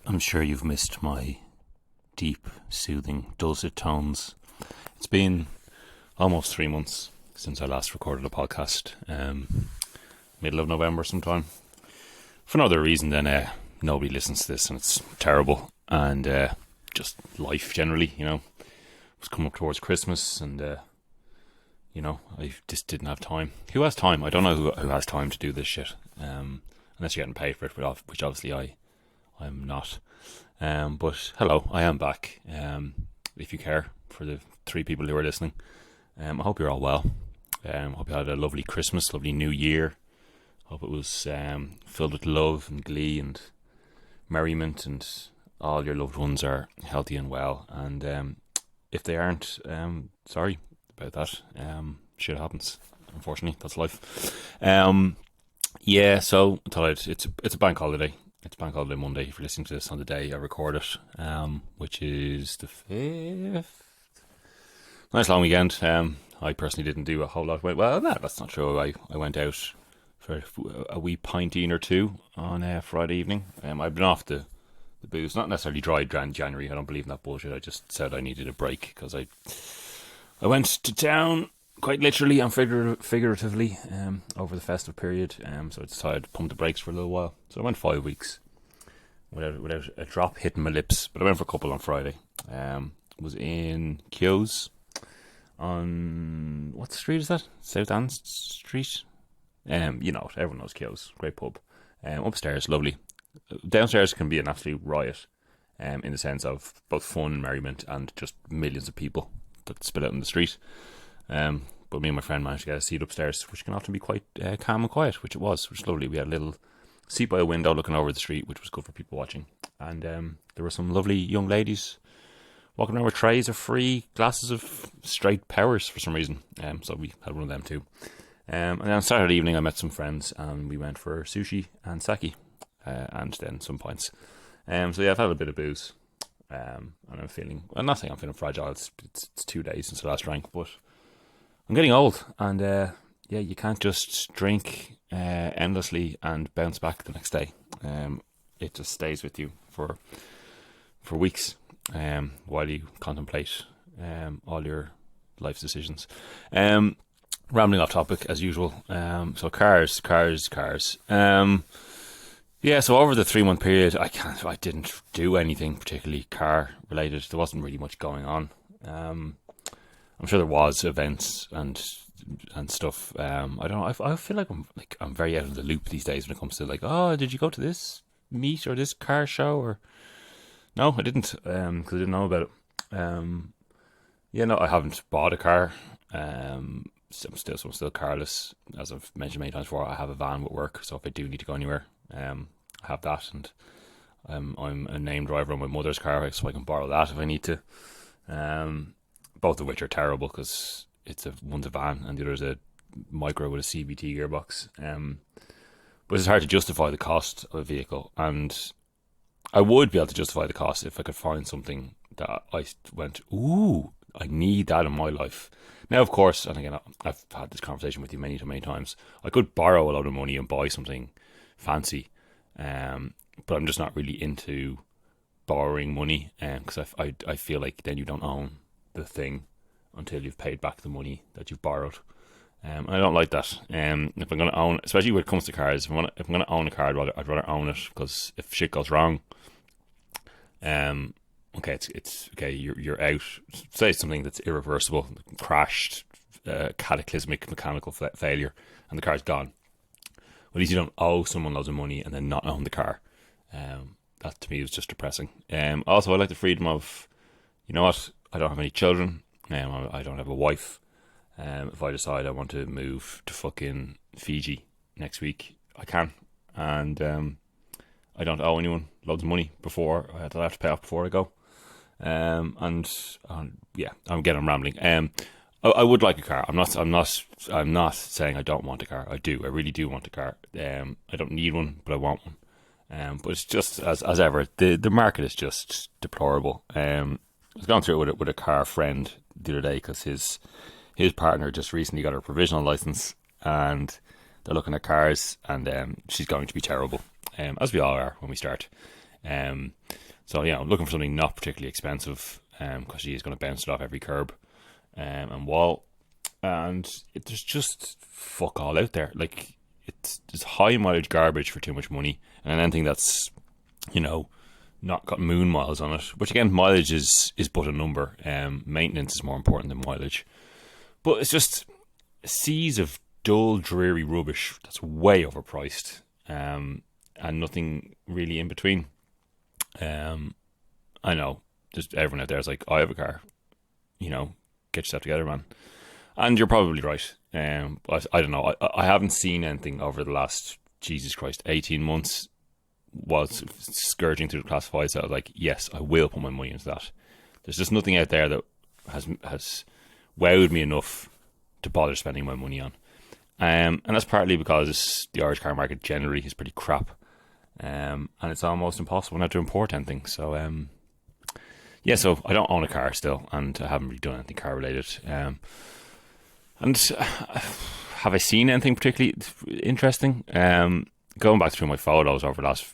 I'm sure you've missed my deep, soothing, dulcet tones. It's been almost 3 months since I last recorded a podcast, middle of November sometime. For no other reason than nobody listens to this and it's terrible, and just life generally, It was coming up towards Christmas and, I just didn't have time. Who has time? I don't know who has time to do this shit, unless you're getting paid for it, which obviously I'm not. But hello, I am back. If you care, for the 3 people who are listening, I hope you're all well. Hope you had a lovely Christmas, lovely New Year. Hope it was filled with love and glee and merriment, and all your loved ones are healthy and well. And if they aren't, sorry about that. Shit happens. Unfortunately, that's life. So I thought it's a bank holiday. It's Bank Holiday Monday if you're listening to this on the day I record it, which is the 5th. Nice long weekend. I personally didn't do a whole lot. Well, no, that's not true. I went out for a wee pinting or two on Friday evening. I've been off the booze, not necessarily dry January. I don't believe in that bullshit. I just said I needed a break because I went to town quite literally and figuratively over the festive period. So I decided to pump the brakes for a little while. So I went 5 weeks without a drop hitting my lips. But I went for a couple on Friday. Was in Keogh's on, what street is that? South Ann Street? Everyone knows Keogh's. Great pub. Upstairs, lovely. Downstairs can be an absolute riot, in the sense of both fun and merriment and just millions of people that spill out in the street. But me and my friend managed to get a seat upstairs, which can often be quite calm and quiet, which was lovely. We had a little seat by a window looking over the street, which was good for people watching. And there were some lovely young ladies walking around with trays of free glasses of straight powers for some reason. So we had one of them too. And then on Saturday evening, I met some friends and we went for sushi and sake, and then some pints. I've had a bit of booze, and I'm not saying I'm feeling fragile. It's 2 days since I last drank, but I'm getting old, and you can't just drink endlessly and bounce back the next day. It just stays with you for weeks, while you contemplate all your life's decisions. Rambling off topic as usual. So cars. So over the 3-month period, I didn't do anything particularly car related. There wasn't really much going on. I'm sure there was events and stuff. I don't know. I feel like I'm very out of the loop these days when it comes to did you go to this meet or this car show? Or no, I didn't, because I didn't know about it. I haven't bought a car. So I'm still carless. As I've mentioned many times before, I have a van with work, so if I do need to go anywhere, I have that, and I'm a name driver on my mother's car, so I can borrow that if I need to. Both of which are terrible because one's a van and the other's a micro with a CVT gearbox. But it's hard to justify the cost of a vehicle, and I would be able to justify the cost if I could find something that I went, ooh, I need that in my life. Now, of course, and again, I've had this conversation with you many times, I could borrow a lot of money and buy something fancy, but I'm just not really into borrowing money, because I feel like then you don't own the thing until you've paid back the money that you've borrowed. And I don't like that. If I'm going to own, especially when it comes to cars, if I'm going to own a car, I'd rather own it, because if shit goes wrong, okay, it's okay. You're out. Say something that's irreversible, crashed, cataclysmic mechanical failure, and the car's gone. Well, at least you don't owe someone loads of money and then not own the car. That to me is just depressing. Also, I like the freedom of, you know what? I don't have any children. I don't have a wife. If I decide I want to move to fucking Fiji next week, I can, and I don't owe anyone loads of money before I have to pay off before I go. I'm rambling. I would like a car. I'm not saying I don't want a car. I do. I really do want a car. I don't need one, but I want one. But it's just as ever. The market is just deplorable. I was going through it with a car friend the other day because his partner just recently got her provisional license, and they're looking at cars, and she's going to be terrible, as we all are when we start. So I'm looking for something not particularly expensive, because she is going to bounce it off every curb and wall, and there's just fuck all out there. Like, it's high mileage garbage for too much money, and anything that's not got moon miles on it, which again, mileage is but a number. Maintenance is more important than mileage, but it's just seas of dull, dreary rubbish that's way overpriced, and nothing really in between. I know, just everyone out there is like, I have a car, get yourself together, man. And you're probably right. I don't know. I haven't seen anything over the last, Jesus Christ, 18 months was scourging through the classifieds that I was like, yes, I will put my money into that. There's just nothing out there that has wowed me enough to bother spending my money on. And that's partly because the Irish car market generally is pretty crap. And it's almost impossible now to import anything. So, so I don't own a car still, and I haven't really done anything car related. And have I seen anything particularly interesting? Going back through my photos over the last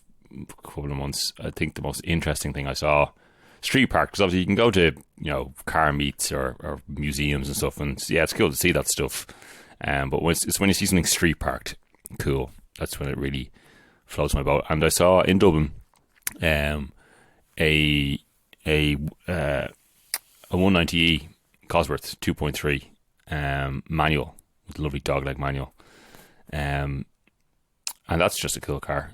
couple of months, I think the most interesting thing I saw, street park, because obviously you can go to car meets or museums and stuff, and it's cool to see that stuff. But it's when you see something street parked, cool. That's when it really floats my boat. And I saw in Dublin a 190e Cosworth 2.3 manual with a lovely dog-leg manual, and that's just a cool car.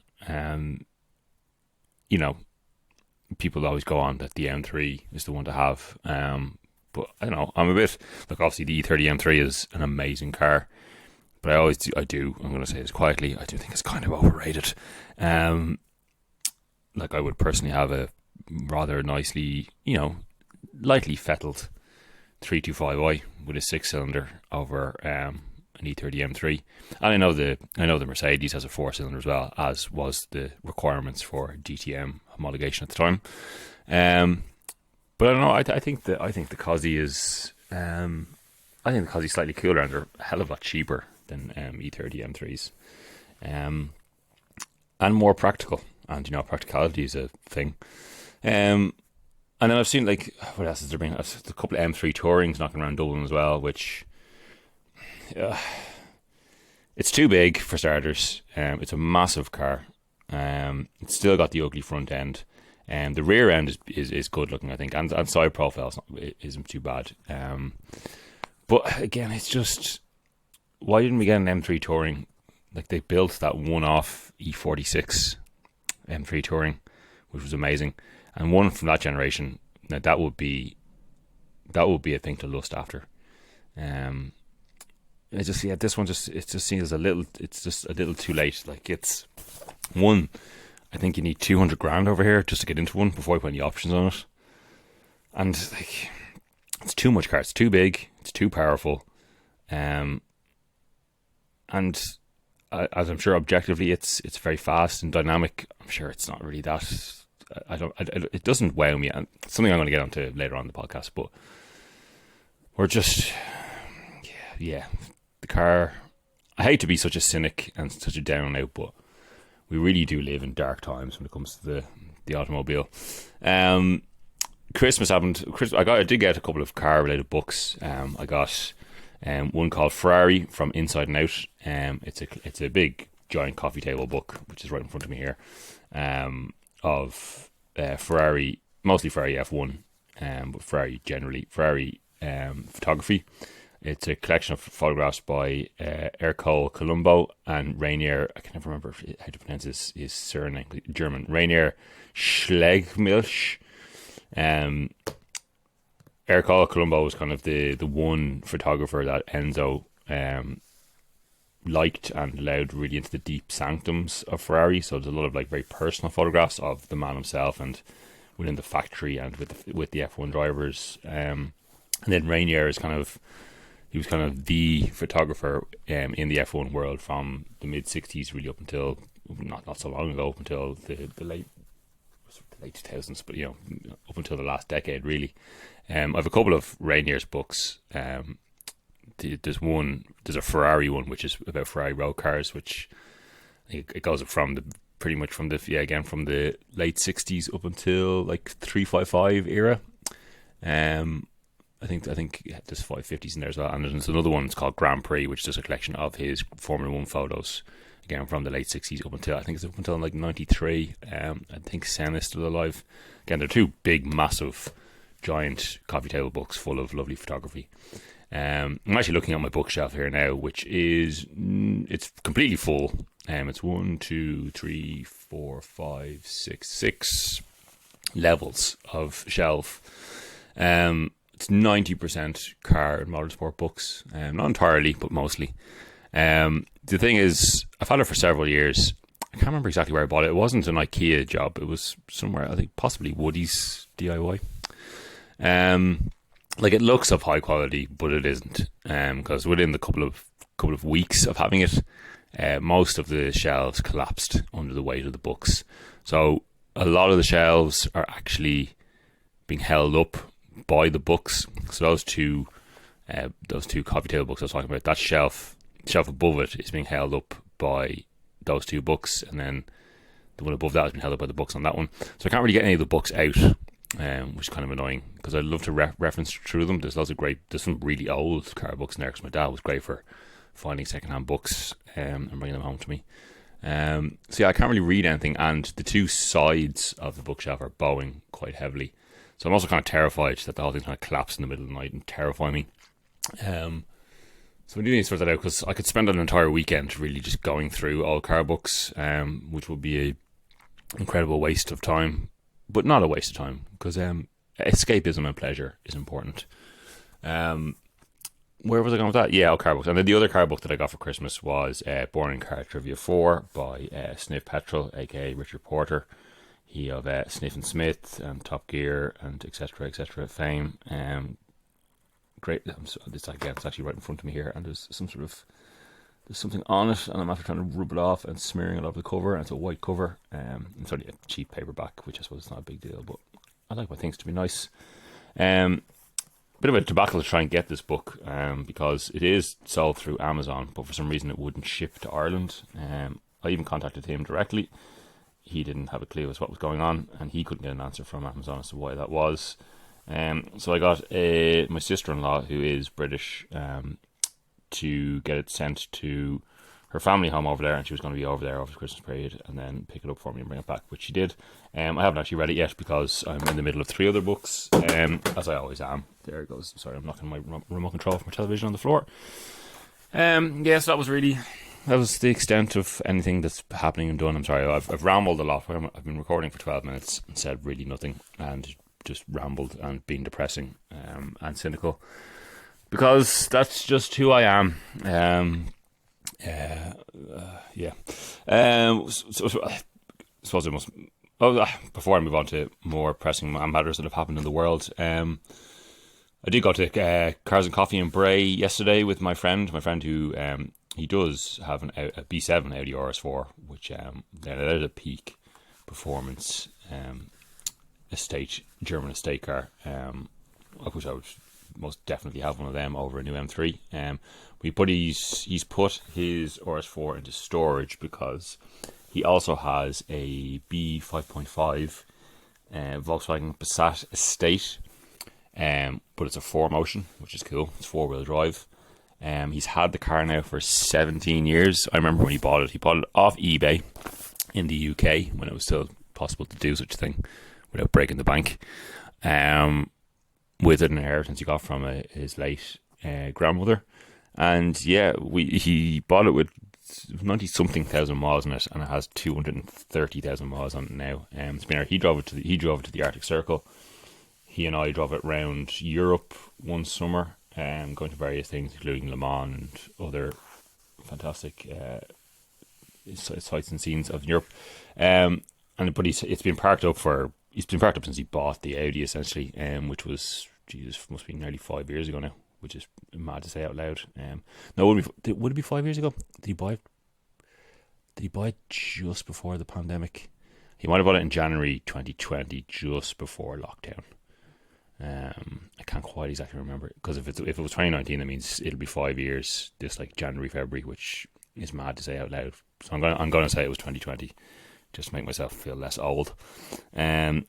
People always go on that the M3 is the one to have, but I don't know, I'm a bit, look, obviously the E30 M3 is an amazing car, but I'm going to say this quietly, I do think it's kind of overrated. Like, I would personally have a rather nicely, lightly fettled 325i with a 6-cylinder over an E30 M3. And I know the Mercedes has a 4-cylinder as well, as was the requirements for GTM homologation at the time. But I don't know. I think the Cosy is slightly cooler, and they're a hell of a lot cheaper than E30 M3s, and more practical. And practicality is a thing. And then I've seen, like, what else has there been? A couple of M3 Tourings knocking around Dublin as well, which it's too big for starters. It's a massive car. It's still got the ugly front end. The rear end is good looking, I think, and side profile isn't too bad. But again, it's just, why didn't we get an M3 Touring? Like, they built that one-off E46 M3 Touring, which was amazing, and one from that generation. Now that would be a thing to lust after. This one it just seems it's just a little too late. Like, it's one, I think you need 200 grand over here just to get into one before I put any options on it. And, like, it's too much car. It's too big. It's too powerful. And as I'm sure objectively it's very fast and dynamic, I'm sure it's not really that. It doesn't wow me. And it's something I'm going to get onto later on in the podcast. But we're just, the car. I hate to be such a cynic and such a down and out, but we really do live in dark times when it comes to the automobile. Christmas happened. I did get a couple of car related books. I got one called Ferrari from Inside and Out. It's a big giant coffee table book, which is right in front of me here, of Ferrari, mostly Ferrari F1, but Ferrari generally, Ferrari photography. It's a collection of photographs by Ercole Colombo and Rainier. I can never remember how to pronounce his surname, German. Rainier Schlegmilch. Ercole Colombo was kind of the one photographer that Enzo liked and allowed really into the deep sanctums of Ferrari. So there's a lot of, like, very personal photographs of the man himself and within the factory and with the F1 drivers. And then Rainier is he was kind of the photographer in the F1 world from the mid 60s really up until not so long ago, up until the late 2000s, but up until the last decade really. I have a couple of Rainier's books. There's a Ferrari one which is about Ferrari road cars, which it goes from the pretty much from the late 60s up until like 355 era. I think there's 550s in there as well, and there's another one. It's called Grand Prix, which is a collection of his Formula One photos, again from the late 60s up until like 93. I think Senna is still alive. Again, they're two big, massive, giant coffee table books full of lovely photography. I'm actually looking at my bookshelf here now, which is it's completely full. It's 1, 2, 3, 4, 5, 6 levels of shelf. It's 90% car and motorsport books. Not entirely, but mostly. The thing is, I've had it for several years. I can't remember exactly where I bought it. It wasn't an IKEA job. It was somewhere, I think possibly Woody's DIY. Like, it looks of high quality, but it isn't. Because within the couple of weeks of having it, most of the shelves collapsed under the weight of the books. So a lot of the shelves are actually being held up by the books. So those two coffee table books I was talking about, that shelf above it is being held up by those two books, and then the one above that has been held up by the books on that one. So I can't really get any of the books out, which is kind of annoying, because I'd love to reference through them. There's some really old car books in there, because my dad was great for finding secondhand books and bringing them home to me. So yeah, I can't really read anything, and the two sides of the bookshelf are bowing quite heavily. So I'm also kind of terrified that the whole thing's going to collapse in the middle of the night and terrify me. So we do need to sort that out, because I could spend an entire weekend really just going through all car books, which would be an incredible waste of time, but not a waste of time, because escapism and pleasure is important. Where was I going with that? Yeah, all car books. And then the other car book that I got for Christmas was Boring Car Trivia 4 by Sniff Petrol, aka Richard Porter. He of Sniff and Smith and Top Gear and etc. fame. Great. It's actually right in front of me here, and there's something on it, and I'm after trying to rub it off and smearing it off the cover, and it's a white cover. It's only a cheap paperback, which I suppose is not a big deal, but I like my things to be nice. Bit of a debacle to try and get this book, because it is sold through Amazon, but for some reason it wouldn't ship to Ireland. I even contacted him directly. He didn't have a clue as to what was going on, and he couldn't get an answer from Amazon as to why that was. So I got my sister-in-law, who is British, to get it sent to her family home over there, and she was going to be over there over the Christmas period and then pick it up for me and bring it back, which she did. I haven't actually read it yet, because I'm in the middle of 3 other books, as I always am. There it goes. Sorry, I'm knocking my remote control from my television on the floor. Yes, that was the extent of anything that's happening and done. I'm sorry, I've rambled a lot. I've been recording for 12 minutes and said really nothing, and just rambled and been depressing and cynical, because that's just who I am. So I suppose I must. Before I move on to more pressing matters that have happened in the world, I did go to Cars and Coffee in Bray yesterday with my friend who he does have a B7 Audi RS4, which that is a peak performance German estate car. I wish I would most definitely have one of them over a new M3. He's put his RS4 into storage, because he also has a B5.5 Volkswagen Passat estate, but it's a 4Motion, which is cool. It's 4-wheel drive. He's had the car now for 17 years. I remember when he bought it off eBay in the UK, when it was still possible to do such a thing without breaking the bank, with an inheritance he got from his late grandmother. And yeah, he bought it with 90-something thousand miles on it, and it has 230,000 miles on it now. He drove it to the Arctic Circle. He and I drove it around Europe one summer, going to various things, including Le Mans and other fantastic sights and scenes of Europe. But it's been parked up since he bought the Audi, essentially, which was, must be nearly 5 years ago now, which is mad to say out loud. No, would it be 5 years ago? Did he buy it just before the pandemic? He might have bought it in January 2020, just before lockdown. I can't quite exactly remember, because if it was 2019, that means it'll be 5 years this January, February, which is mad to say out loud. So I'm going to say it was 2020, just to make myself feel less old. So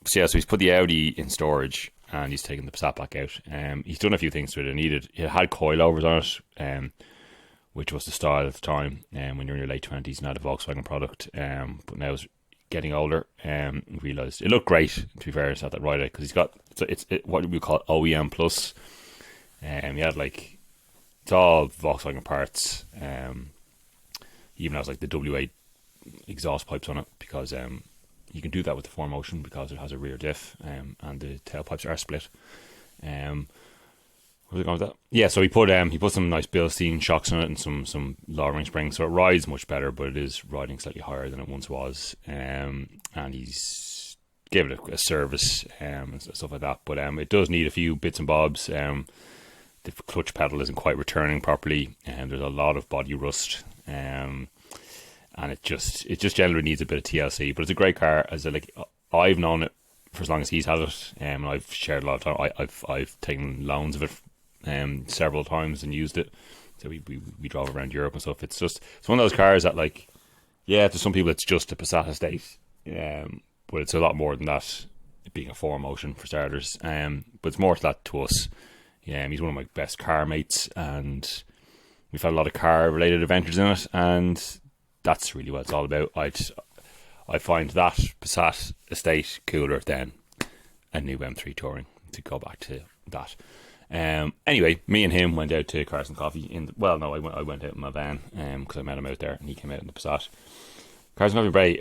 he's put the Audi in storage and he's taken the Passat back out. He's done a few things to it. It had coilovers on it, which was the style at the time. When you're in your late 20s, not a Volkswagen product. But now it's getting older. Realised it looked great. To be fair, it's not that right because he's got it's what we call OEM plus. He had it's all Volkswagen parts. Even has the W8 exhaust pipes on it because you can do that with the 4Motion because it has a rear diff and the tailpipes are split. Where was I going with that? Yeah, so he put some nice Bilstein shocks on it and some lowering springs, so it rides much better, but it is riding slightly higher than it once was. And he's gave it a service and stuff like that, but it does need a few bits and bobs. The clutch pedal isn't quite returning properly, and there's a lot of body rust. And it just generally needs a bit of TLC, but it's a great car. I've known it for as long as he's had it, and I've shared a lot of time. I've taken loans of it several times and used it. So we drove around Europe and stuff. It's one of those cars that to some people it's just a Passat estate, but it's a lot more than that. It being a 4Motion for starters, but it's more to that to us. Yeah, he's one of my best car mates, and we've had a lot of car-related adventures in it, and that's really what it's all about. I find that Passat estate cooler than a new M3 Touring, to go back to that. Anyway, me and him went out to Cars and Coffee. I went out in my van because I met him out there, and he came out in the Passat. Cars and Coffee Bray,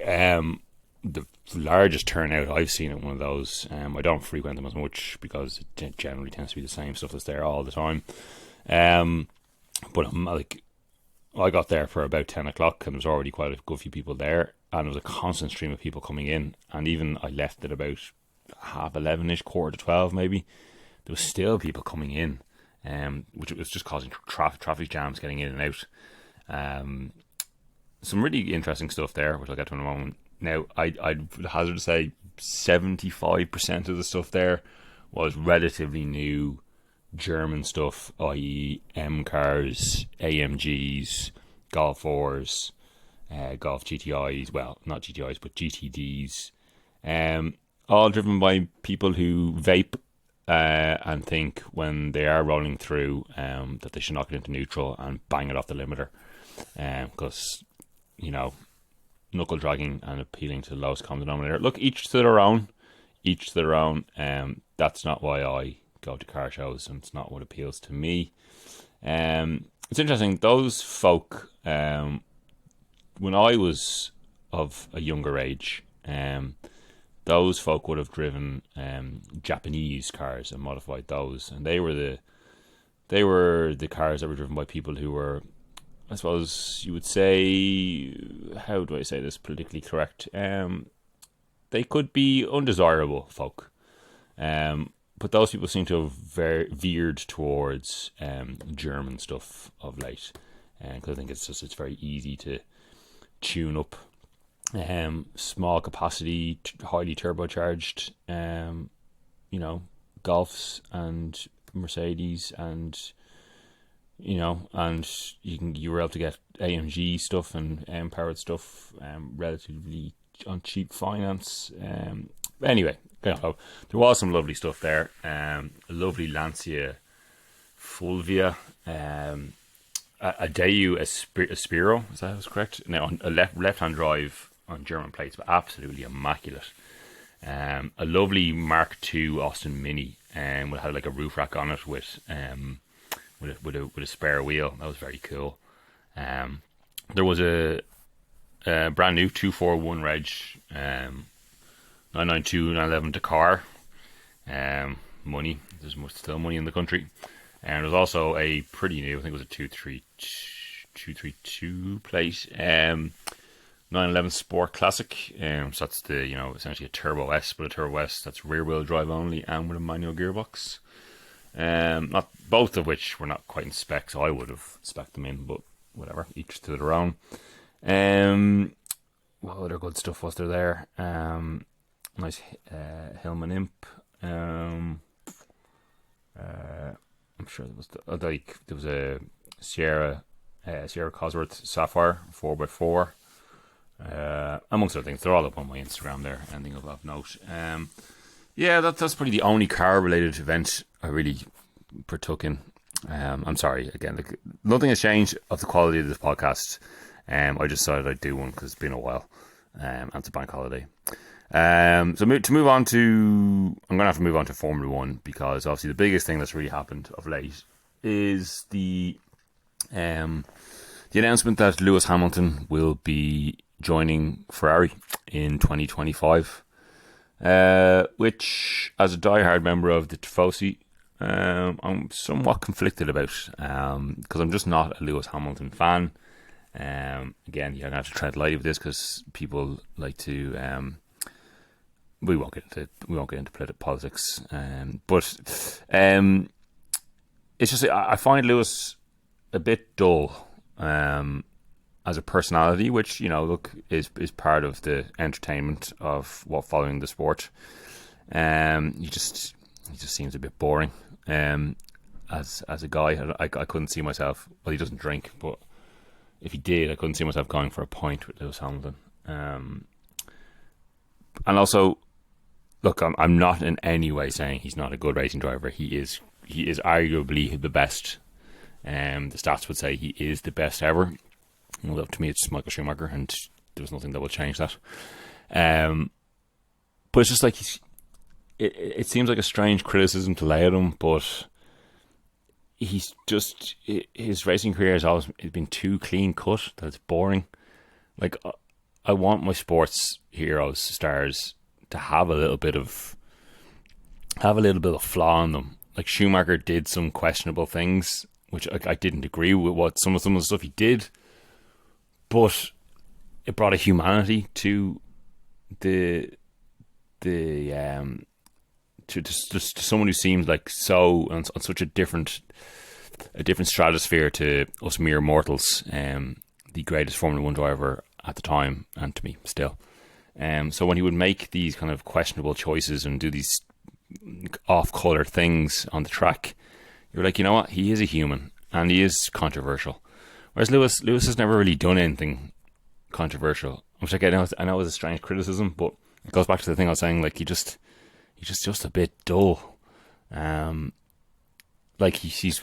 the largest turnout I've seen at one of those. I don't frequent them as much because it generally tends to be the same stuff that's there all the time. But I got there for about 10 o'clock and there was already quite a good few people there, and there was a constant stream of people coming in, and even I left at about 11:30ish, 11:45 maybe. There was still people coming in, which was just causing traffic jams getting in and out. Some really interesting stuff there, which I'll get to in a moment. Now, I'd hazard to say 75% of the stuff there was relatively new German stuff, i.e. M cars, AMGs, Golf 4s, Golf GTIs, well, not GTIs, but GTDs, all driven by people who vape and think when they are rolling through that they should knock it into neutral and bang it off the limiter, because, knuckle dragging and appealing to the lowest common denominator. Look, each to their own. That's not why I go to car shows, and it's not what appeals to me. It's interesting, those folk, when I was of a younger age, those folk would have driven Japanese cars and modified those, and they were the cars that were driven by people who were, I suppose you would say, how do I say this politically correct? They could be undesirable folk. But those people seem to have veered towards German stuff of late. Because I think it's very easy to tune up small capacity, highly turbocharged, Golfs and Mercedes, and and you were able to get AMG stuff and M-powered stuff relatively on cheap finance. Anyway, there was some lovely stuff there. A lovely Lancia Fulvia, a Daewoo Aspiro, is that correct? Now, on a left-hand drive on German plates, but absolutely immaculate. A lovely Mark II Austin Mini, had a roof rack on it with a spare wheel. That was very cool. There was a brand new 241 reg 992 911 Dakar. Money. There's still money in the country. And there's also a pretty new, I think it was a 232 plate 911 Sport Classic. So that's the essentially a Turbo S, but a Turbo S that's rear wheel drive only and with a manual gearbox. Not both of which were not quite in spec, so I would have spec'd them in, but whatever, each to their own. What other good stuff was there? Nice Hillman Imp. I'm sure there was a Sierra Cosworth Sapphire 4x4. amongst other things. They're all up on my Instagram there, anything of note. Yeah, that's probably the only car-related event I really partook in. I'm sorry, again, nothing has changed of the quality of this podcast. I just decided I'd do one because it's been a while, and it's a bank holiday. I'm going to have to move on to Formula 1, because obviously the biggest thing that's really happened of late is the announcement that Lewis Hamilton will be joining Ferrari in 2025, which, as a diehard member of the Tifosi, I'm somewhat conflicted about, because I'm just not a Lewis Hamilton fan. Again, you're going to have to tread light with this, because people like to... we won't get into politics, but it's just, I find Lewis a bit dull as a personality, which, is part of the entertainment of what following the sport. He just seems a bit boring. As a guy, I couldn't see myself. Well, he doesn't drink, but if he did, I couldn't see myself going for a pint with Lewis Hamilton. And also, look, I'm not in any way saying he's not a good racing driver. He is arguably the best. The stats would say he is the best ever. Well, to me, it's Michael Schumacher, and there's nothing that will change that. But it's just like it seems like a strange criticism to lay at him, but his racing career has always been too clean cut that it's boring. Like, I want my sports heroes, stars, to have a little bit of flaw in them. Like, Schumacher did some questionable things, which I didn't agree with some of the stuff he did, but it brought a humanity to to someone who seemed like so on such a different stratosphere to us mere mortals. The greatest Formula 1 driver at the time, and to me still. So when he would make these kind of questionable choices and do these off-color things on the track, you're like, you know what? He is a human, and he is controversial. Whereas Lewis has never really done anything controversial. Which, I know is a strange criticism, but it goes back to the thing I was saying. Like, he's just a bit dull. Like, he's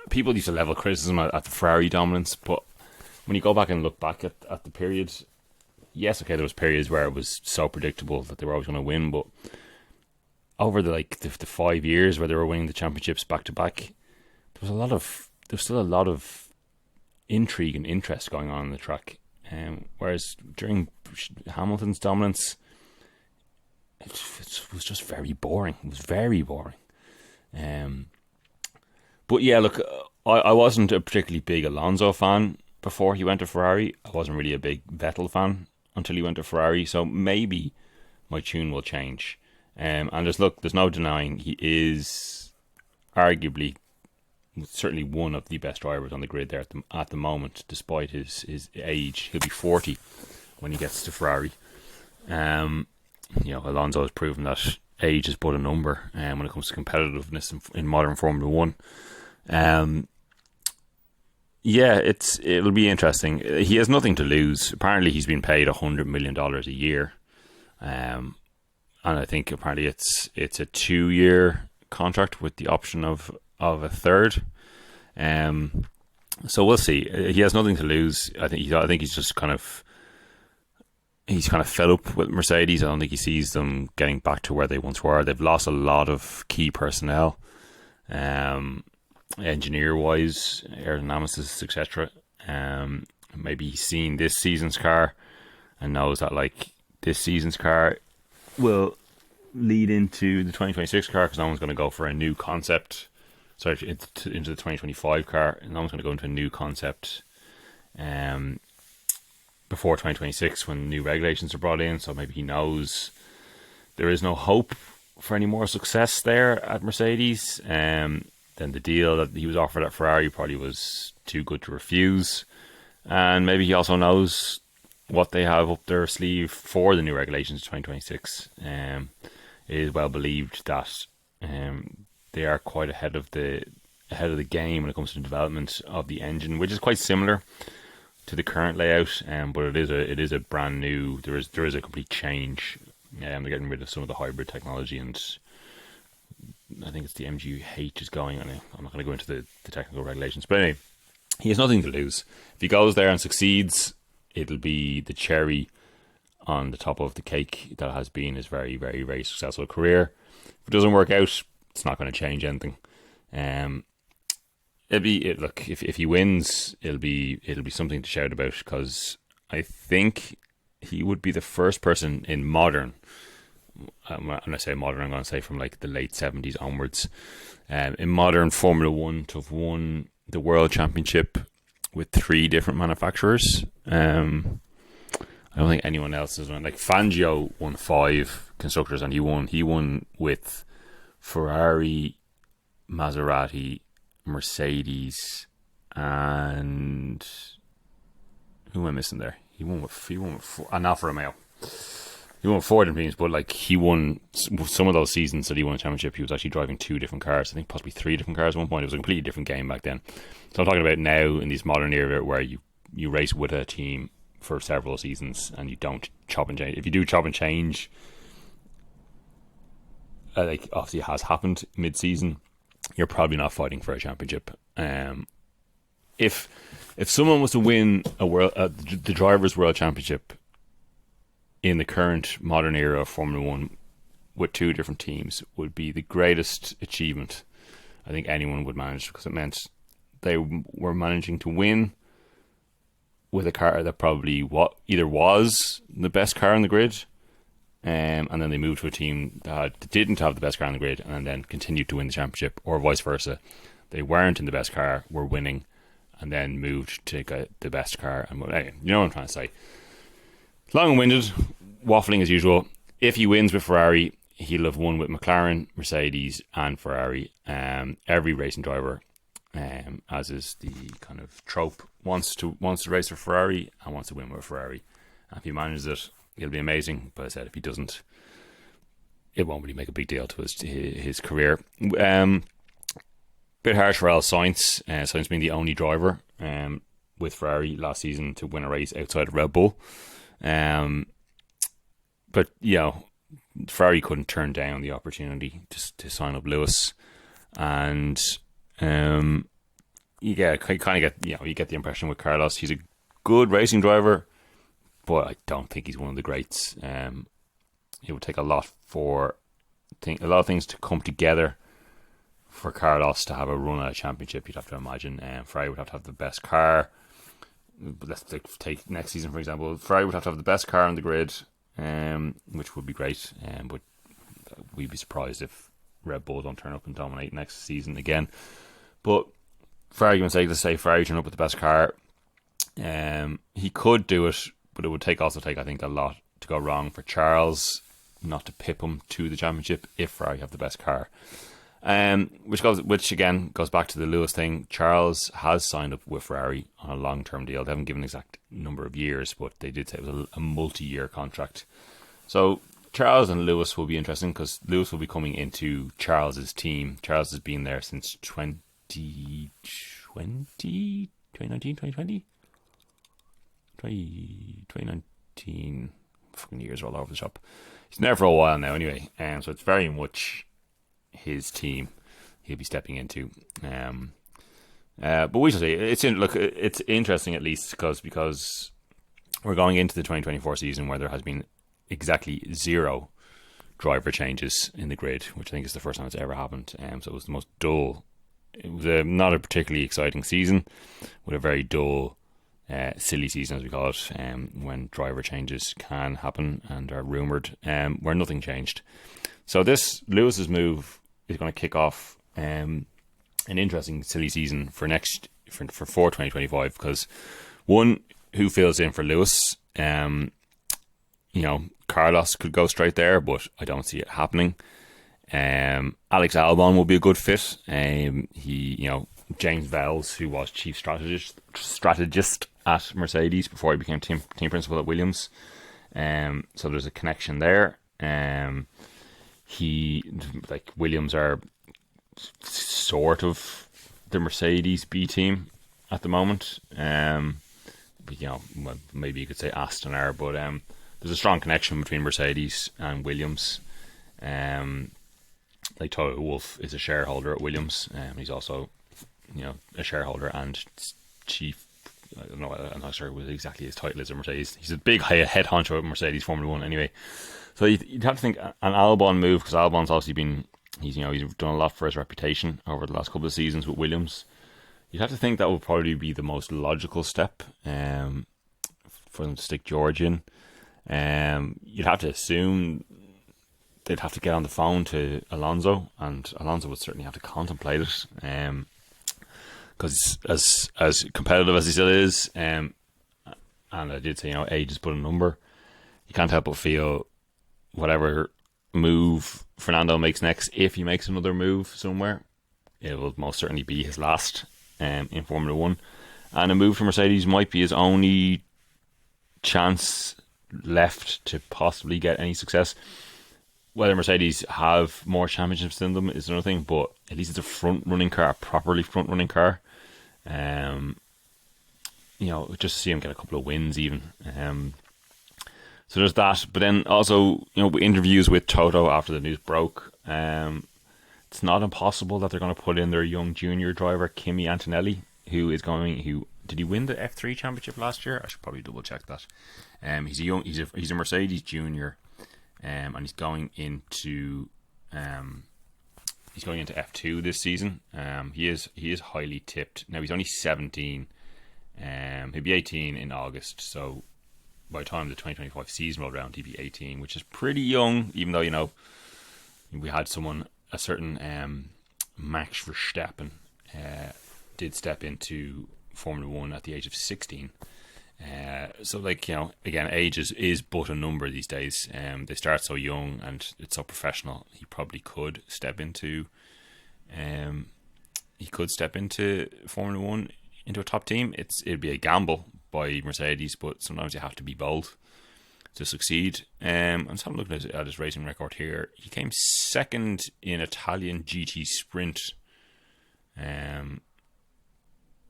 people used to level criticism at the Ferrari dominance, but when you go back and look back at the period, yes, okay, there was periods where it was so predictable that they were always going to win, but over the 5 years where they were winning the championships back to back, there was still a lot of intrigue and interest going on the track. Whereas during Hamilton's dominance, it was just very boring. It was very boring. But yeah, look, I wasn't a particularly big Alonso fan before he went to Ferrari. I wasn't really a big Vettel fan until he went to Ferrari. So maybe my tune will change. And there's no denying he is arguably certainly one of the best drivers on the grid there at the moment, despite his age. He'll be 40 when he gets to Ferrari. Alonso has proven that age is but a number when it comes to competitiveness in modern Formula 1. It'll be interesting. He has nothing to lose. Apparently he's been paid $100 million a year. And I think apparently it's a 2-year contract with the option of a third. So we'll see. He has nothing to lose. I think he's just kind of fed up with Mercedes. I don't think he sees them getting back to where they once were. They've lost a lot of key personnel, engineer-wise, aerodynamicists, etc. Maybe he's seen this season's car and knows that this season's car will lead into the 2026 car, because no one's going to go for a new concept. Sorry, into the 2025 car, and no one's going to go into a new concept before 2026 when new regulations are brought in. So maybe he knows there is no hope for any more success there at Mercedes. Then the deal that he was offered at Ferrari probably was too good to refuse. And maybe he also knows what they have up their sleeve for the new regulations 2026. It is well believed that they are quite ahead of the game when it comes to development of the engine, which is quite similar to the current layout, but it is a brand new. There is a complete change. They're getting rid of some of the hybrid technology, and I think it's the MGH is going. I'm not going to go into the technical regulations, but anyway, he has nothing to lose. If he goes there and succeeds, it'll be the cherry on the top of the cake that has been his very, very, very successful career. If it doesn't work out, it's not going to change anything. Look, if he wins, it'll be something to shout about, because I think he would be the first person in modern. When I say modern, I'm going to say from like the late 70s onwards, in modern Formula One to have won the World Championship with 3 different manufacturers. I don't think anyone else has won. Like Fangio won 5 constructors, and he won with Ferrari, Maserati, Mercedes, and who am I missing there? He won with Alfa Romeo. He won 4 different teams, but like he won some of those seasons that he won a championship. He was actually driving 2 different cars. I think possibly 3 different cars at one point. It was a completely different game back then. So I'm talking about now in this modern era where you race with a team for several seasons and you don't chop and change. If you do chop and change, like obviously it has happened mid-season, you're probably not fighting for a championship. If someone was to win the Drivers' World Championship in the current modern era of Formula One with 2 different teams, would be the greatest achievement I think anyone would manage, because it meant they were managing to win with a car that probably either was the best car on the grid, and then they moved to a team that didn't have the best car on the grid and then continued to win the championship, or vice versa. They weren't in the best car, were winning, and then moved to get the best car. And anyway, you know what I'm trying to say. Long-winded, waffling as usual. If he wins with Ferrari, he'll have won with McLaren, Mercedes, and Ferrari. Every racing driver, as is the kind of trope, wants to race for Ferrari and wants to win with Ferrari. And if he manages it, it'll be amazing. But as I said, if he doesn't, it won't really make a big deal to his career. Bit harsh for Sainz. Sainz being the only driver with Ferrari last season to win a race outside of Red Bull. But you know, Ferrari couldn't turn down the opportunity to sign up Lewis, and you get the impression with Carlos, he's a good racing driver, but I don't think he's one of the greats. It would take a lot of things to come together for Carlos to have a run at a championship. You'd have to imagine Ferrari would have to have the best car. Let's take next season, for example. Ferrari would have to have the best car on the grid, which would be great, but we'd be surprised if Red Bull don't turn up and dominate next season again. But for argument's sake, let's say Ferrari turn up with the best car. He could do it, but it would also take, I think, a lot to go wrong for Charles not to pip him to the championship if Ferrari have the best car. Which again goes back to the Lewis thing. Charles has signed up with Ferrari on a long-term deal. They haven't given an exact number of years, but they did say it was a multi-year contract. So Charles and Lewis will be interesting, because Lewis will be coming into Charles's team. Charles has been there since 2019, 2019. Fucking years all over the shop. He's been there for a while now anyway, so it's very much his team he'll be stepping into. But we shall see. It's interesting, at least because we're going into the 2024 season where there has been exactly 0 driver changes in the grid, which I think is the first time it's ever happened. So it was the most dull. It was not a particularly exciting season, with a very dull, silly season, as we call it, when driver changes can happen and are rumoured, where nothing changed. So this Lewis's move is going to kick off an interesting silly season for 2025, because one, who fills in for Lewis? Carlos could go straight there, but I don't see it happening. Alex Albon will be a good fit. James Vowles, who was chief strategist at Mercedes before he became team principal at Williams. So there's a connection there. Williams are sort of the Mercedes B team at the moment. well, maybe you could say Aston are, but there's a strong connection between Mercedes and Williams. Like Toto Wolff is a shareholder at Williams. He's also, a shareholder and chief. I don't know. I'm not sure what exactly his title is at Mercedes. He's a big head honcho at Mercedes Formula One. Anyway, so you'd have to think an Albon move, because Albon's obviously been he's done a lot for his reputation over the last couple of seasons with Williams. You'd have to think that would probably be the most logical step for them to stick George in. You'd have to assume they'd have to get on the phone to Alonso, and Alonso would certainly have to contemplate it. Because as competitive as he still is, and I did say, age is but a number, you can't help but feel whatever move Fernando makes next, if he makes another move somewhere, it will most certainly be his last in Formula One. And a move to Mercedes might be his only chance left to possibly get any success. Whether Mercedes have more championships than them is another thing, but at least it's a front-running car, a properly front-running car. Just to see him get a couple of wins even. So there's that. But then also, interviews with Toto after the news broke. It's not impossible that they're going to put in their young junior driver, Kimi Antonelli, who did he win the F3 championship last year? I should probably double check that. He's a Mercedes junior, and he's going into F2 this season. He is highly tipped. Now he's only 17. He'll be 18 in August, so by the time the 2025 season rolled around, he'd be 18, which is pretty young, even though, we had a certain Max Verstappen did step into Formula One at the age of 16. So again, age is but a number these days. They start so young and it's so professional. He probably could step into Formula One, into a top team. It'd be a gamble by Mercedes, but sometimes you have to be bold to succeed. I'm just looking at his racing record here. He came second in Italian GT Sprint.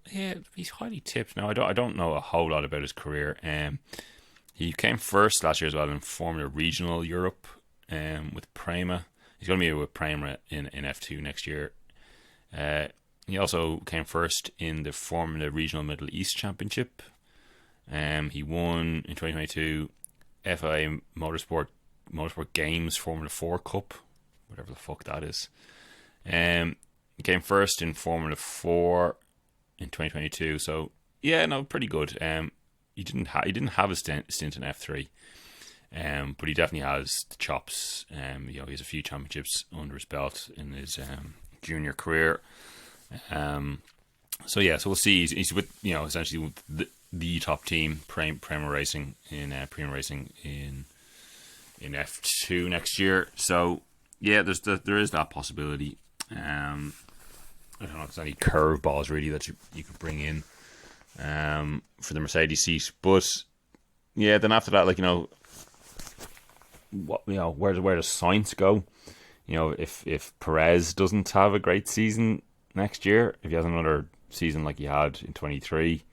He's highly tipped. Now I don't know a whole lot about his career. He came first last year as well in Formula Regional Europe with Prema. He's going to be with Prema in F2 next year. He also came first in the Formula Regional Middle East Championship. He won in 2022 FIA Motorsport Games Formula 4 Cup, whatever the fuck that is. He came first in Formula 4 in 2022, so pretty good. He didn't have a stint in F3, but he definitely has the chops. He has a few championships under his belt in his junior career. So we'll see. He's with essentially with the top team, Prema Racing in F2 next year. So there is that possibility. I don't know if there's any curveballs really that you could bring in for the Mercedes seat, but then after that, where does Sainz go? If Perez doesn't have a great season next year, if he has another season like he had in 23,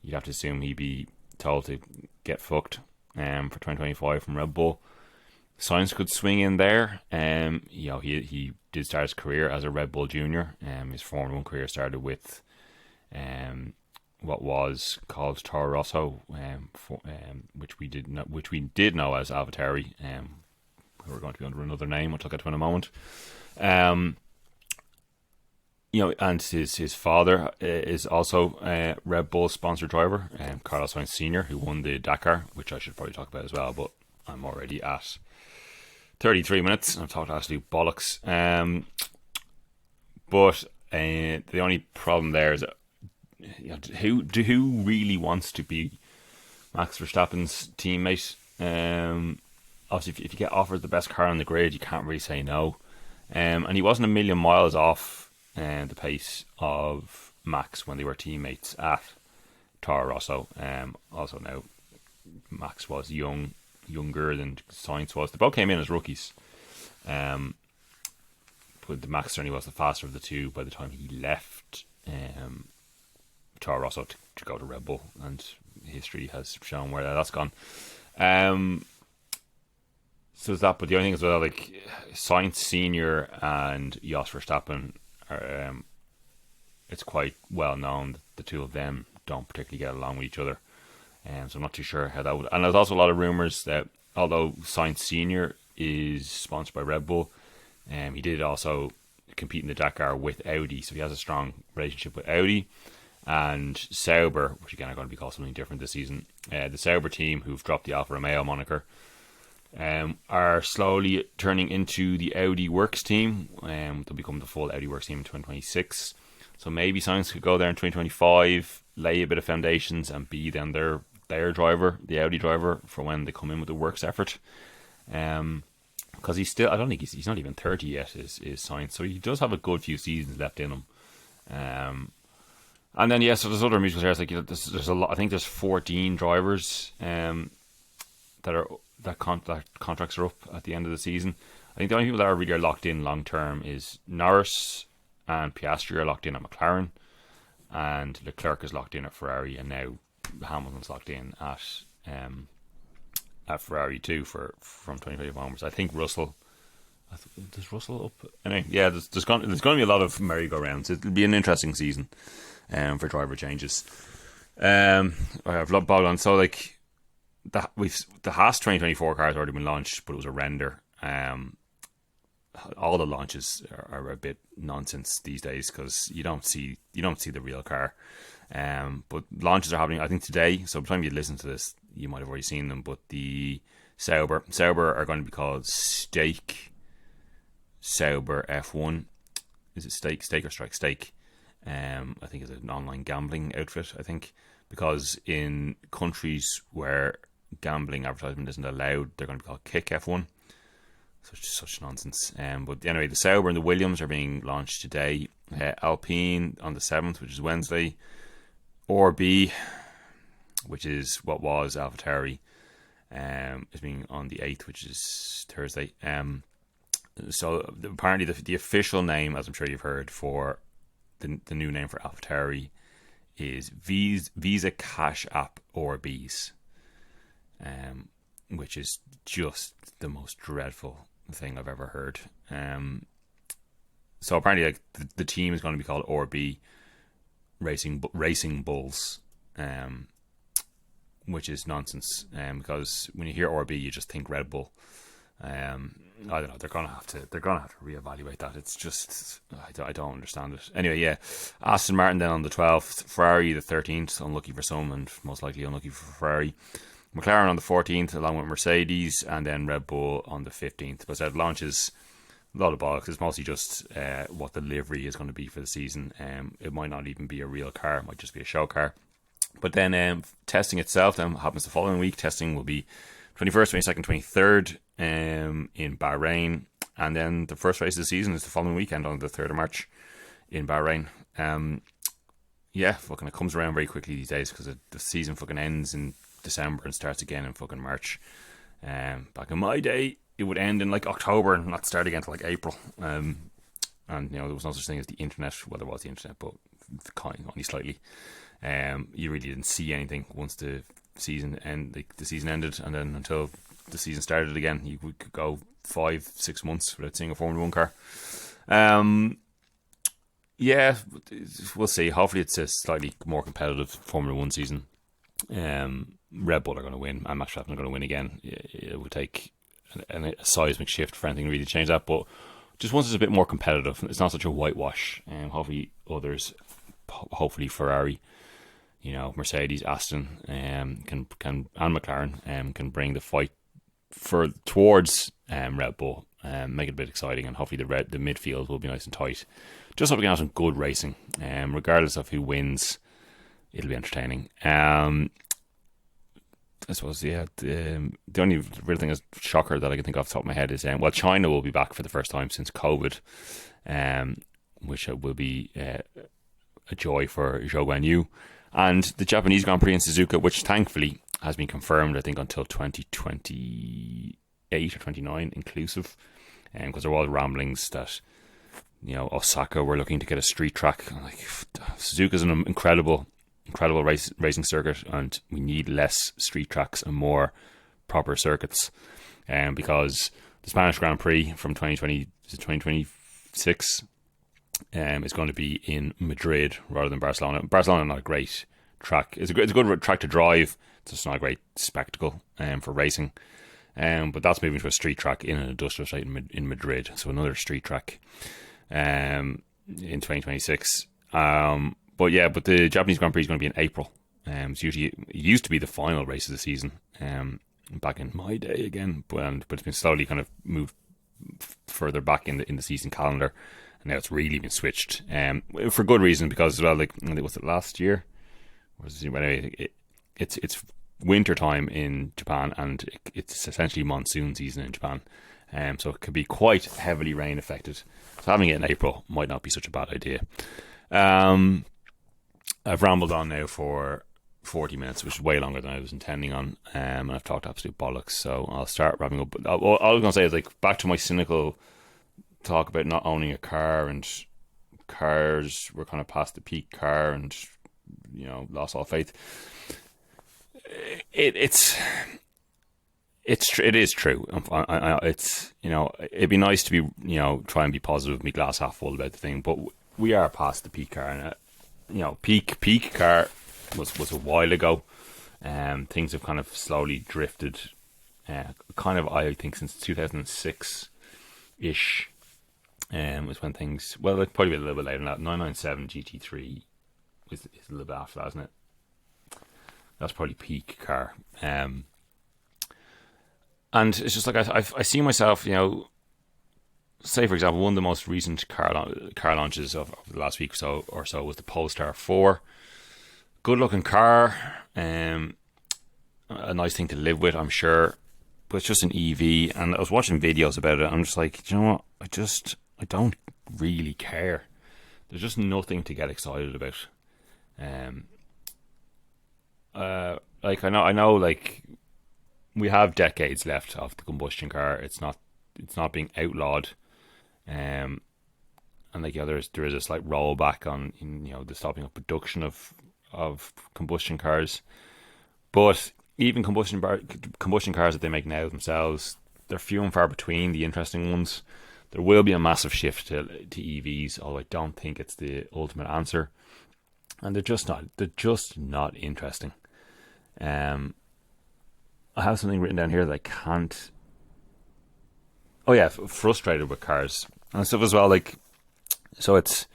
you'd have to assume he'd be told to get fucked for 2025 from Red Bull. Sainz could swing in there. He did start his career as a Red Bull junior. His Formula One career started with what was called Toro Rosso, which we did know as AlphaTauri. We're going to be under another name. We'll talk about it in a moment. And his father is also a Red Bull sponsored driver, Carlos Sainz Sr., who won the Dakar, which I should probably talk about as well, but I'm already at 33 minutes and I've talked absolute bollocks. But the only problem there is who really wants to be Max Verstappen's teammate? Obviously, if you get offered the best car on the grid, you can't really say no. And he wasn't a million miles off the pace of Max when they were teammates at Toro Rosso. Also now, Max was younger than Sainz was. They both came in as rookies. But Max certainly was the faster of the two by the time he left Toro Rosso to go to Red Bull. And history has shown where that's gone. So is that, but the only thing is, well, like Sainz Senior and Jos Verstappen are, it's quite well known that the two of them don't particularly get along with each other. So I'm not too sure how that would. And there's also a lot of rumours that although Sainz Senior is sponsored by Red Bull, he did also compete in the Dakar with Audi, so he has a strong relationship with Audi. And Sauber, which again are going to be called something different this season, the Sauber team, who've dropped the Alfa Romeo moniker, are slowly turning into the Audi Works team. They'll become the full Audi Works team in 2026. So maybe Sainz could go there in 2025, lay a bit of foundations, and be then their driver, the Audi driver, for when they come in with the Works effort. Because he's still, I don't think he's not even 30 yet, is Sainz. So he does have a good few seasons left in him. And then, so there's other musical stars, like, there's a lot. I think there's 14 drivers that contracts are up at the end of the season. I think the only people that are really locked in long term is Norris and Piastri are locked in at McLaren, and Leclerc is locked in at Ferrari, and now Hamilton's locked in at Ferrari too from 2025 onwards. I think Russell. Does Russell up? Anyway, there's going to be a lot of merry-go-rounds. It'll be an interesting season for driver changes. I've bogged on. So like the Haas 2024 car has already been launched, but it was a render. All the launches are a bit nonsense these days because you don't see the real car. But launches are happening, I think, today. So by the time you listen to this, you might have already seen them. But the Sauber are going to be called Stake Sauber F1. Is it Stake or Strike? Stake. I think it's an online gambling outfit, I think, because in countries where gambling advertisement isn't allowed, they're going to be called Kick F1. Such nonsense. But anyway, the Sauber and the Williams are being launched today. Alpine on the 7th, which is Wednesday. RB, which is what was AlphaTauri, is being on the 8th, which is Thursday. So apparently the official name, as I'm sure you've heard, for the new name for AlphaTauri is Visa Cash App RBs, which is just the most dreadful thing I've ever heard. So apparently, like, the team is going to be called RB Racing Bulls, which is nonsense. Because when you hear RB, you just think Red Bull. I don't know. They're gonna have to reevaluate that. It's just I don't understand it. Anyway, Aston Martin then on the 12th, Ferrari the 13th, unlucky for some and most likely unlucky for Ferrari. McLaren on the 14th, along with Mercedes, and then Red Bull on the 15th. But that launches a lot of bollocks. It's mostly just what the livery is going to be for the season. It might not even be a real car; it might just be a show car. But then testing itself then happens the following week. Testing will be 21st, 22nd, 23rd in Bahrain, and then the first race of the season is the following weekend on the 3rd of March in Bahrain. Fucking it comes around very quickly these days because the season fucking ends in December and starts again in fucking March. Back in my day, it would end in like October and not start again until like April. And there was no such thing as the internet. Well, there was the internet, but only slightly. You really didn't see anything once the season ended, and then until the season started again, you could go 5-6 months without seeing a Formula 1 car. We'll see. Hopefully it's a slightly more competitive Formula 1 season. Red Bull are going to win, and Max Verstappen are going to win again. It would take a seismic shift for anything to really change that, but just once it's a bit more competitive, it's not such a whitewash. Hopefully others, hopefully Ferrari, Mercedes, Aston, can and McLaren can bring the fight towards Red Bull, make it a bit exciting, and hopefully the midfield will be nice and tight. Just hope we can have some good racing. Regardless of who wins, it'll be entertaining. I suppose, the only real thing is shocker that I can think off the top of my head is, China will be back for the first time since COVID, which will be a joy for Zhou Guanyu. And the Japanese Grand Prix in Suzuka, which thankfully has been confirmed, I think, until 2028 or 29 inclusive, because there was ramblings that, Osaka were looking to get a street track. Like, Suzuka's an incredible incredible racing circuit, and we need less street tracks and more proper circuits. Because the Spanish Grand Prix from 2026 is going to be in Madrid rather than Barcelona. Barcelona is not a great track. It's a good track to drive. It's just not a great spectacle for racing. But that's moving to a street track in an industrial site in Madrid. So another street track in 2026. But the Japanese Grand Prix is going to be in April. It used to be the final race of the season. Back in my day again, but it's been slowly kind of moved further back in the season calendar, and now it's really been switched for good reason, because as well, like, was it last year? Anyway, it's winter time in Japan, and it's essentially monsoon season in Japan, so it could be quite heavily rain affected. So having it in April might not be such a bad idea. I've rambled on now for 40 minutes, which is way longer than I was intending on, and I've talked absolute bollocks, so I'll start wrapping up. All I was going to say is, like, back to my cynical talk about not owning a car, and cars, we're kind of past the peak car, and, you know, lost all faith. It is true. It's, you know, it'd be nice to be, you know, try and be positive, be glass half full about the thing, but we are past the peak car, and you know, peak car was a while ago. Things have kind of slowly drifted, kind of, I think, since 2006 ish. Was when things, well, like, probably a little bit later than that. 997 GT3 is a little bit after that, isn't it? That's probably peak car. And it's just like, I see myself, you know, say for example, one of the most recent car launches of the last week or so was the Polestar 4. Good looking car, a nice thing to live with, I'm sure, but it's just an EV. And I was watching videos about it. I'm just like, do you know what? I don't really care. There's just nothing to get excited about. Like, I know, like, we have decades left of the combustion car. It's not being outlawed. And like, yeah, there is a slight rollback on, you know, the stopping of production of combustion cars, but even combustion cars that they make now themselves, they're few and far between the interesting ones. There will be a massive shift to EVs, although I don't think it's the ultimate answer, and they're just not interesting. I have something written down here that I can't. Oh yeah, frustrated with cars and stuff as well. Like, so it's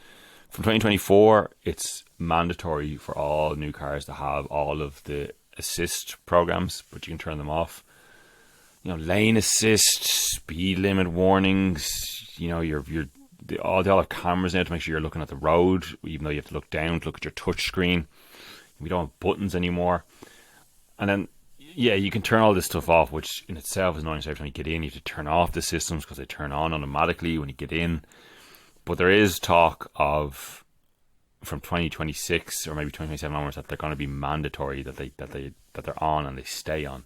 from 2024. It's mandatory for all new cars to have all of the assist programs, but you can turn them off. You know, lane assist, speed limit warnings. You know, they all have cameras now to make sure you're looking at the road, even though you have to look down to look at your touch screen. We don't have buttons anymore, and then, yeah, you can turn all this stuff off, which in itself is annoying. So every time you get in, you have to turn off the systems because they turn on automatically when you get in. But there is talk of, from 2026 or maybe 2027 onwards, that they're going to be mandatory, that they're on and they stay on.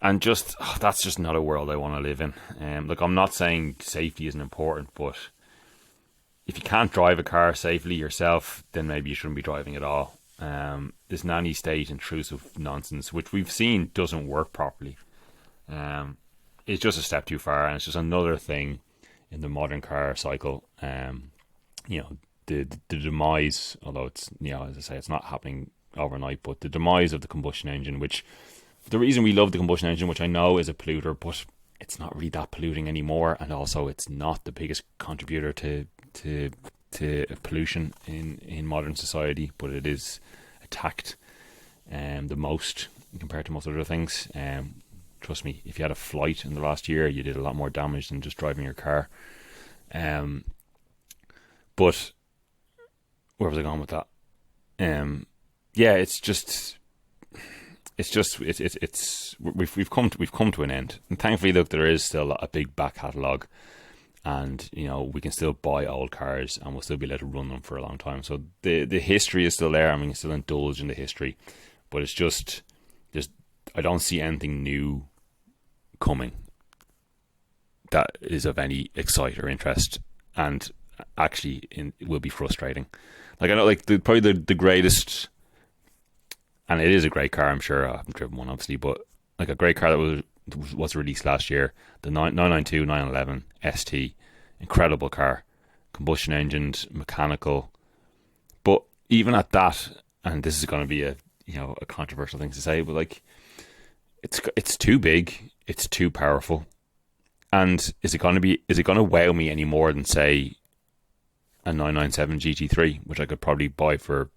And just, that's just not a world I want to live in. Look, I'm not saying safety isn't important, but if you can't drive a car safely yourself, then maybe you shouldn't be driving at all. This nanny state intrusive nonsense, which we've seen doesn't work properly, is just a step too far, and it's just another thing in the modern car cycle. You know, the demise, although it's, you know, as I say, it's not happening overnight, but the demise of the combustion engine, which the reason we love the combustion engine, which I know is a polluter, but it's not really that polluting anymore, and also it's not the biggest contributor to pollution in modern society, but it is attacked the most compared to most other things. Trust me, if you had a flight in the last year, you did a lot more damage than just driving your car. But where was I going with that? Yeah, we've come to an end, and thankfully, look, there is still a big back catalogue, and, you know, we can still buy old cars and we'll still be able to run them for a long time. So the history is still there, and we can still indulge in the history, but it's just I don't see anything new coming that is of any excite or interest, and actually it will be frustrating. Like, I know, like, probably the greatest and it is a great car. I'm sure I haven't driven one, obviously, but like a great car that was released last year, the 992 911 ST, incredible car, combustion engined, mechanical. But even at that, and this is going to be a controversial thing to say, but like it's too big, it's too powerful, and is it going to wow me any more than say a 997 GT3, which I could probably buy for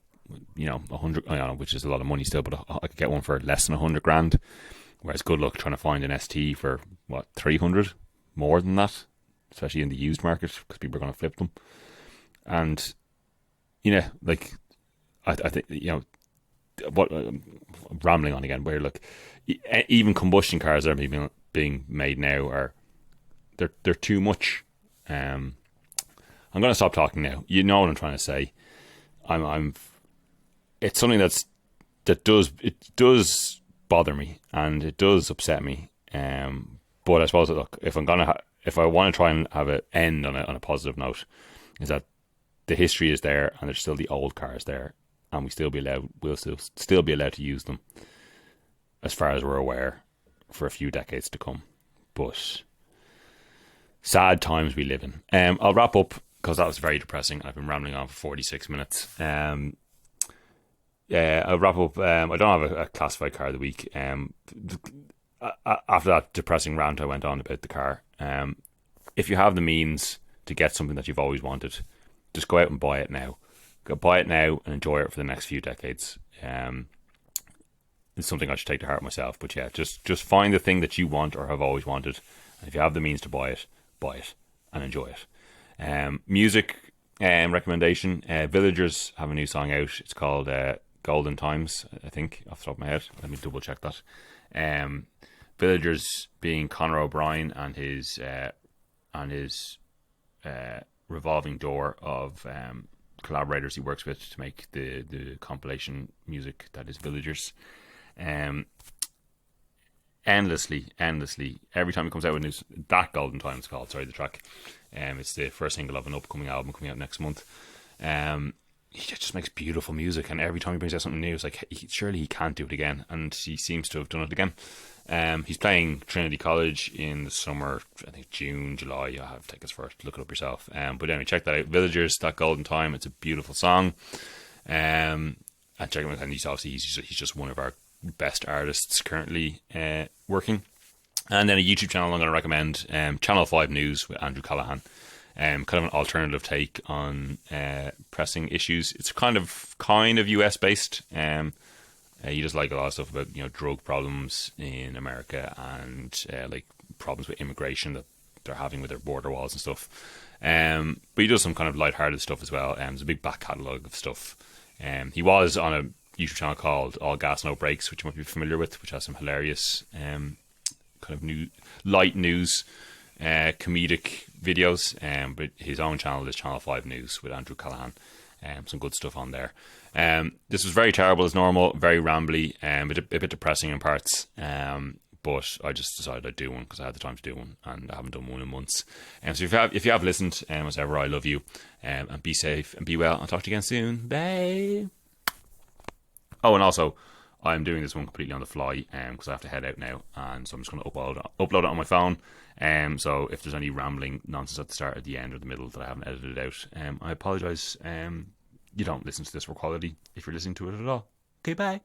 100, which is a lot of money still, but I could get one for less than 100 grand. Whereas good luck trying to find an ST for 300, more than that, especially in the used market, because people are going to flip them. And like I think what I'm rambling on again. Where look, even combustion cars that are being made now are they're too much. I'm going to stop talking now. You know what I'm trying to say. It's something that does bother me and it does upset me. But I suppose look, if I want to try and have it end on a positive note, is that the history is there and there's still the old cars there, and we'll still be allowed to use them as far as we're aware for a few decades to come. But sad times we live in. I'll wrap up because that was very depressing. I've been rambling on for 46 minutes. I'll wrap up. I don't have a classified car of the week. After that depressing rant I went on about the car, if you have the means to get something that you've always wanted, just go out and buy it now. Go buy it now and enjoy it for the next few decades. It's something I should take to heart myself. But yeah, just find the thing that you want or have always wanted, and if you have the means to buy it and enjoy it. Music recommendation: Villagers have a new song out. It's called Golden Times, I think, off the top of my head. Let me double check that. Villagers being Conor O'Brien and his revolving door of collaborators he works with to make the compilation music that is Villagers. Endlessly, every time he comes out with news, that Golden Times called, sorry, the track. It's the first single of an upcoming album coming out next month. He just makes beautiful music, and every time he brings out something new, it's like surely he can't do it again, and he seems to have done it again. He's playing Trinity College in the summer, I think June, July. You'll have tickets for it. Look it up yourself. But anyway, check that out. Villagers, that Golden Time. It's a beautiful song. And check him out. And he's just one of our best artists currently working. And then a YouTube channel I'm going to recommend, Channel 5 News with Andrew Callahan. Kind of an alternative take on pressing issues. It's kind of US based. He does like a lot of stuff about drug problems in America and like problems with immigration that they're having with their border walls and stuff. But he does some kind of lighthearted stuff as well. There's a big back catalogue of stuff. He was on a YouTube channel called All Gas No Breaks, which you might be familiar with, which has some hilarious kind of light news comedic videos. But his own channel is Channel 5 News with Andrew Callahan. Some good stuff on there. This was very terrible as normal, very rambly, a bit depressing in parts. But I just decided I'd do one because I had the time to do one, and I haven't done one in months. So if you have listened, as ever, I love you, and be safe and be well. I'll talk to you again soon. Bye. Oh, and also, I'm doing this one completely on the fly because I have to head out now, and so I'm just going to upload it on my phone. So if there's any rambling nonsense at the start, at the end, or the middle that I haven't edited out, I apologise. You don't listen to this for quality if you're listening to it at all. Okay, bye.